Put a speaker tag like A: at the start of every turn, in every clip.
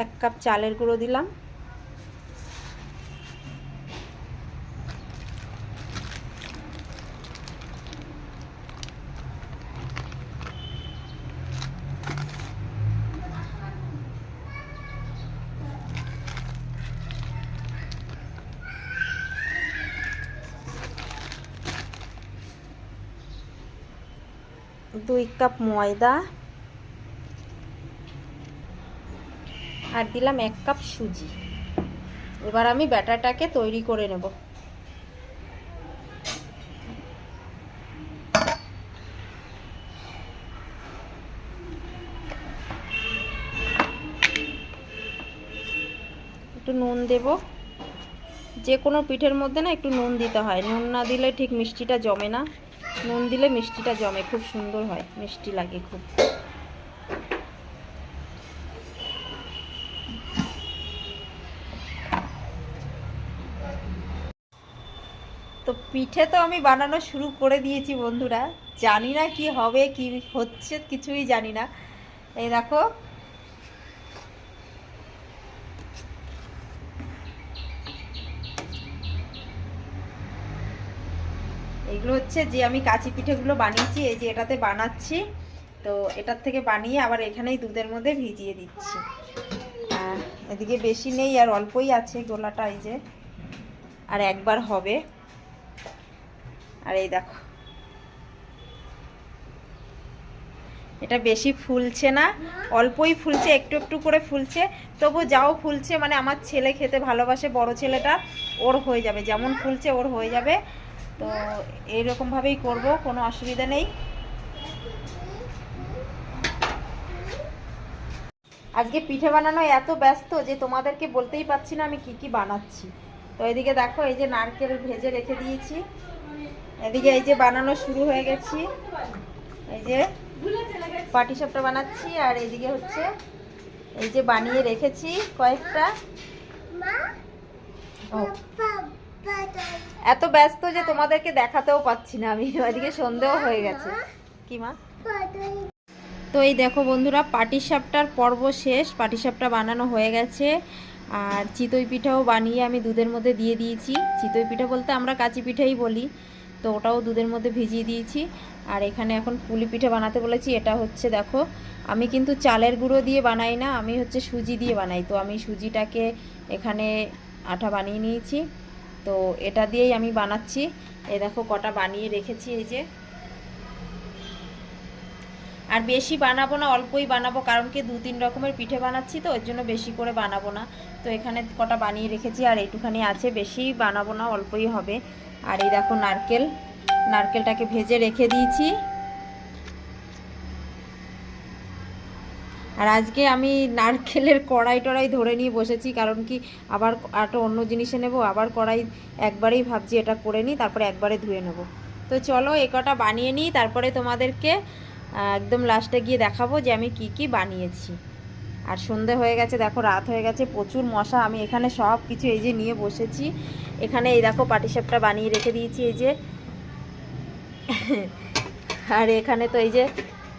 A: 1 cup চালের গুঁড়ো দিলাম, দুই কাপ ময়দা, আর দিলাম 1 কাপ সুজি। এবার আমি ব্যাটারটাকে তৈরি করে নেব। একটু নুন দেব, যে কোনো পিঠের মধ্যে না একটু নুন দিতে হয়, নুন না দিলে ঠিক মিষ্টিটা জমে না, নুন দিলে মিষ্টিটা জমে, খুব সুন্দর হয়, মিষ্টি লাগে খুব। তো পিঠে তো আমি বানানো শুরু করে দিয়েছি বন্ধুরা, জানি না কি হবে কি হচ্ছে কিছুই জানি না। এই দেখো এগুলো হচ্ছে যে আমি কাচি পিঠেগুলো বানিয়েছি, এই যে এটাতে বানাচ্ছি। তো এটার থেকে বানিয়ে আবার এখানেই দুধের মধ্যে ভিজিয়ে দিচ্ছি। এদিকে বেশি নেই আর অল্পই আছে গোলাটা, এই যে আর একবার হবে। আর এই দেখো এটা বেশি ফুলছে না, অল্পই ফুলছে, একটু একটু করে ফুলছে, তবু যাও ফুলছে মানে আমার ছেলে খেতে ভালোবাসে, বড় ছেলেটা, ওর হয়ে যাবে, যেমন ফুলছে ওর হয়ে যাবে। তো এইরকমভাবেই করব, কোনো অসুবিধা নেই। আজকে পিঠে বানানো এত ব্যস্ত যে তোমাদেরকে বলতেই পারছি না আমি কি কি বানাচ্ছি। তো এদিকে দেখো এই যে নারকেল ভেজে রেখে দিয়েছি, এদিকে এই যে বানানো শুরু হয়ে গেছি, এই যে পাটিসাপটা বানাচ্ছি, আর এদিকে হচ্ছে এই যে বানিয়ে রেখেছি কয়েকটা। এত ব্যস্ত যে তোমাদেরকে দেখাতেও পাচ্ছি না আমি, এদিকে সন্ধেও হয়ে গেছে। কি মা? তো এই দেখো বন্ধুরা, পাটিসাপটার পর্ব শেষ, পাটিসাপটা বানানো হয়ে গেছে। আর চিতই পিঠাও বানিয়ে আমি দুধের মধ্যে দিয়ে দিয়েছি। চিতই পিঠা বলতে আমরা কাচি পিঠাই বলি, তো ওটাও দুধের মধ্যে ভিজিয়ে দিয়েছি। আর এখানে এখন পুলি পিঠা বানাতে বলেছি। এটা হচ্ছে দেখো, আমি কিন্তু চালের গুঁড়ো দিয়ে বানাই না, আমি হচ্ছে সুজি দিয়ে বানাই। তো আমি সুজিটাকে এখানে আঠা বানিয়ে নিয়েছি, তো এটা দিয়েই আমি বানাচ্ছি। এই দেখো কটা বানিয়ে রেখেছি, এই যে। আর বেশি বানাবো না, অল্পই বানাবো, কারণ কি 2-3 রকমের পিঠে বানাচ্ছি, তো ওর জন্য বেশি করে বানাবো না। তো এখানে কটা বানিয়ে রেখেছি, আর এইটুখানি আছে, বেশি বানাবো না, অল্পই হবে। আর এই দেখো নারকেলটাকে ভেজে রেখে দিয়েছি। আর আজকে আমি নারকেলের কড়াই ধরে নিয়ে বসেছি, কারণ কি আবার একটা অন্য জিনিসে নেব, আবার কড়াই একবারেই ভাবছি এটা করে নিই, তারপরে একবারে ধুয়ে নেব। তো চলো এই কটা বানিয়ে নিই, তারপরে তোমাদেরকে একদম লাস্টে গিয়ে দেখাবো যে আমি কি কি বানিয়েছি। আর সন্ধে হয়ে গেছে, দেখো রাত হয়ে গেছে, প্রচুর মশা। আমি এখানে সব কিছু এই যে নিয়ে বসেছি। এখানে এই দেখো পাটিসাপটা বানিয়ে রেখে দিয়েছি, এই যে। আর এখানে তো এই যে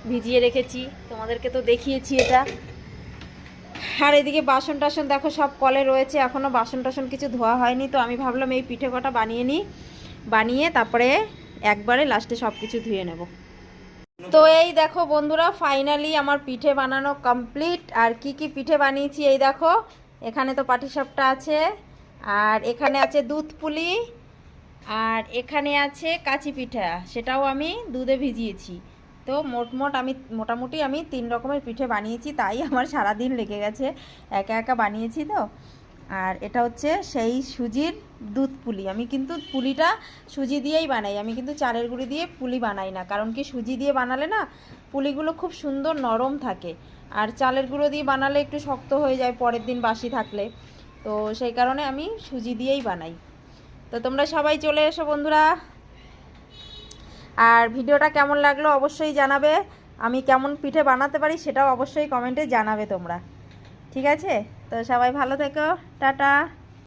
A: ভিজিয়ে রেখেছি, তোমাদেরকে তো দেখিয়েছি এটা। আর এদিকে বাসন টাসন দেখো সব কলে রয়েছে, এখনও বাসন টাসন কিছু ধোয়া হয়নি। তো আমি ভাবলাম এই পিঠে কটা বানিয়ে নিই, বানিয়ে তারপরে একবারে লাস্টে সব কিছু ধুয়ে নেব। তো এই দেখো বন্ধুরা, ফাইনালি আমার পিঠে বানানো কমপ্লিট। আর কি কি পিঠে বানিয়েছি এই দেখো, এখানে তো পাটিসাপটা আছে, আর এখানে আছে দুধ পুলি, আর এখানে আছে কাচি পিঠা, সেটাও আমি দুধে ভিজিয়েছি। তো মোটামুটি আমি 3 রকমের পিঠে বানিয়েছি, তাই আমার সারা দিন লেগে গেছে, একা একা বানিয়েছি তো। আর এটা হচ্ছে সেই সুজির দুধ পুলি। আমি কিন্তু পুলিটা সুজি দিয়েই বানাই, আমি কিন্তু চালের গুঁড়ি দিয়ে পুলি বানাই না, কারণ কি সুজি দিয়ে বানালে না পুলিগুলো খুব সুন্দর নরম থাকে, আর চালের গুঁড়ো দিয়ে বানালে একটু শক্ত হয়ে যায় পরের দিন বাসি থাকলে। তো সেই কারণে আমি সুজি দিয়েই বানাই। তো তোমরা সবাই চলে এসো বন্ধুরা। আর ভিডিওটা কেমন লাগলো অবশ্যই জানাবে, আমি কেমন পিঠে বানাতে পারি সেটাও অবশ্যই কমেন্টে জানাবে তোমরা। ঠিক আছে, তো সবাই ভালো থেকো, টাটা।